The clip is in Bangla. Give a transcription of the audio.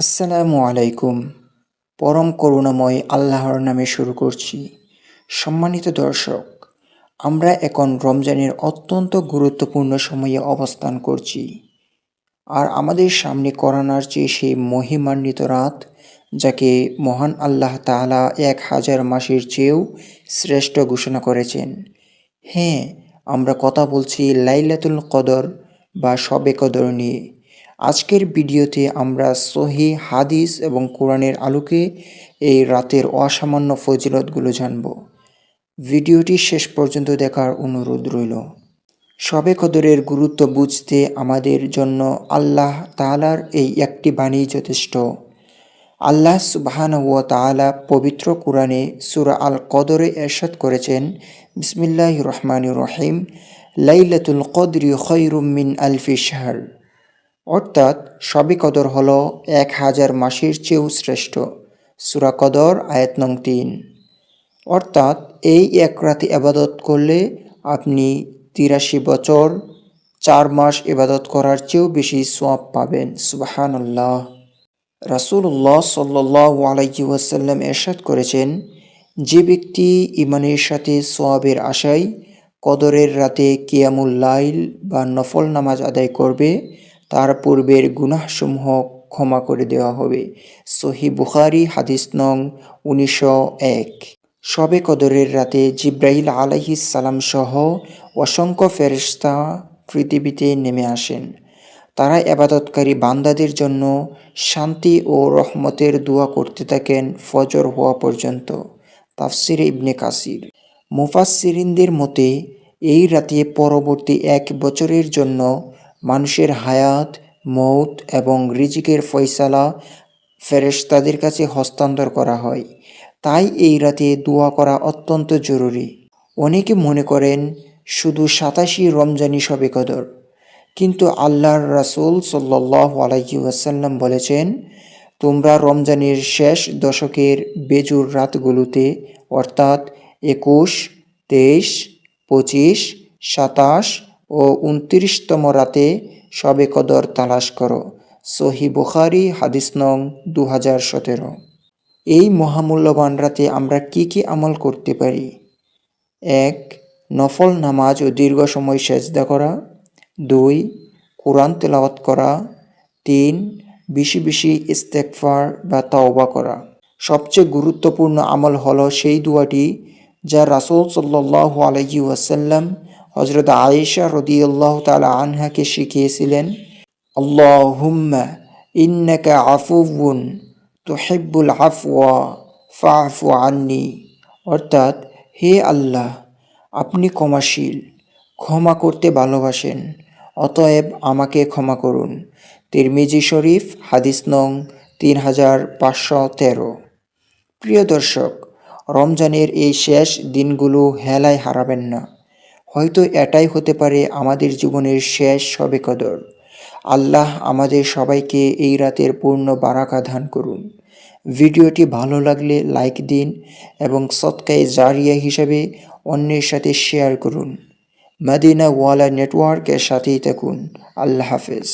আসসালামু আলাইকুম। পরম করুণাময় আল্লাহর নামে শুরু করছি। সম্মানিত দর্শক, আমরা এখন রমজানের অত্যন্ত গুরুত্বপূর্ণ সময়ে অবস্থান করছি। আর আমাদের সামনে করোনার চেয়ে সেই মহিমান্বিত রাত, যাকে মহান আল্লাহ তাআলা 1000 মাসের চেয়েও শ্রেষ্ঠ ঘোষণা করেছেন। হ্যাঁ, আমরা কথা বলছি লাইলাতুল কদর বা শবে কদর নিয়ে। আজকের ভিডিওতে আমরা সহিহ হাদিস এবং কোরআনের আলোকে এই রাতের অসামান্য ফজিলতগুলো জানব। ভিডিওটি শেষ পর্যন্ত দেখার অনুরোধ রইল। শবে কদরের গুরুত্ব বুঝতে আমাদের জন্য আল্লাহ তাআলার এই একটি বাণী যথেষ্ট। আল্লাহ সুবহানাহু ওয়া তাআলা পবিত্র কোরআনে সূরা আল কদরে ইরশাদ করেছেন, বিসমিল্লাহির রহমানির রহিম, লাইলাতুল কদরি খায়রুম মিন আলফি শাহর। অর্থাৎ শবে কদর হল 1000 মাসের চেয়েও শ্রেষ্ঠ। সূরা কদর আয়াত নং 3। অর্থাৎ এই এক রাতে ইবাদত করলে আপনি 83 বছর 4 মাস ইবাদত করার চেয়েও বেশি সওয়াব পাবেন। সুবহানাল্লাহ। রাসূলুল্লাহ সাল্লাল্লাহু আলাইহি ওয়াসাল্লাম ইরশাদ করেছেন, যে ব্যক্তি ঈমানের সাথে সওয়াবের আশায় কদরের রাতে কিয়ামুল লাইল বা নফল নামাজ আদায় করবে, তার পূর্বের গুনাহসমূহ ক্ষমা করে দেওয়া হবে। সহিহ বুখারী হাদিস নং 1901। শবে কদরের রাতে জিবরাইল আলাইহিস সালাম সহ অসংখ্য ফেরেশতা পৃথিবীতে নেমে আসেন। তারা ইবাদতকারী বান্দাদের জন্য শান্তি ও রহমতের দোয়া করতে থাকেন ফজর হওয়া পর্যন্ত। তাফসিরে ইবনে কাসির। মুফাসসিরিনদের মতে এই রাতে পরবর্তী 1 বছরের জন্য মানুষের হায়াত, মৌত এবং রিজিকের ফয়সালা ফেরেশতাদের কাছে হস্তান্তর করা হয়। তাই এই রাতে দোয়া করা অত্যন্ত জরুরি। অনেকে মনে করেন শুধু 87 রমজানই শবে কদর, কিন্তু আল্লাহর রাসূল সাল্লাল্লাহু আলাইহি ওয়াসাল্লাম বলেছেন, তোমরা রমজানের শেষ দশকের বেজোর রাতগুলোতে অর্থাৎ 21, 23, 25, 27 ও 29তম রাতে শবে কদর তালাশ করো। সহিহ বুখারী হাদিস নং 2017। এই মহামূল্যবান রাতে আমরা কি আমল করতে পারি? 1. নফল নামাজ ও দীর্ঘ সময় সেজদা করা। 2. কোরআন তেলাওয়াত করা। 3. বেশি বেশি ইস্তেগফার বা তাওবা করা। সবচেয়ে গুরুত্বপূর্ণ আমল হলো সেই দোয়াটি যা রাসূল সাল্লাল্লাহু আলাইহি ওয়াসাল্লাম হযরত আয়েশা রাদিয়াল্লাহু তাআলা আনহাকে শিখিয়েছিলেন, আল্লাহুম্মা ইন্নাকা আফুউন তুহিব্বুল আফওয়া ফা'ফু আন্নি। অর্থাৎ, হে আল্লাহ, আপনি ক্ষমাশীল, ক্ষমা করতে ভালোবাসেন, অতএব আমাকে ক্ষমা করুন। তিরমিজি শরীফ হাদিস নং 3513। প্রিয় দর্শক, রমজানের এই শেষ দিনগুলো হেলায় হারাবেন না। হয়তো এটাই হতে পারে আমাদের জীবনের শেষ শবে কদর। আল্লাহ আমাদের সবাইকে এই রাতের পূর্ণ বারাকা দান করুন। ভিডিওটি ভালো লাগলে লাইক দিন এবং সদকায়ে জারিয়া হিসাবে অন্যের সাথে শেয়ার করুন। মদিনা ওয়ালা নেটওয়ার্কের সাথেই থাকুন। আল্লাহ হাফেজ।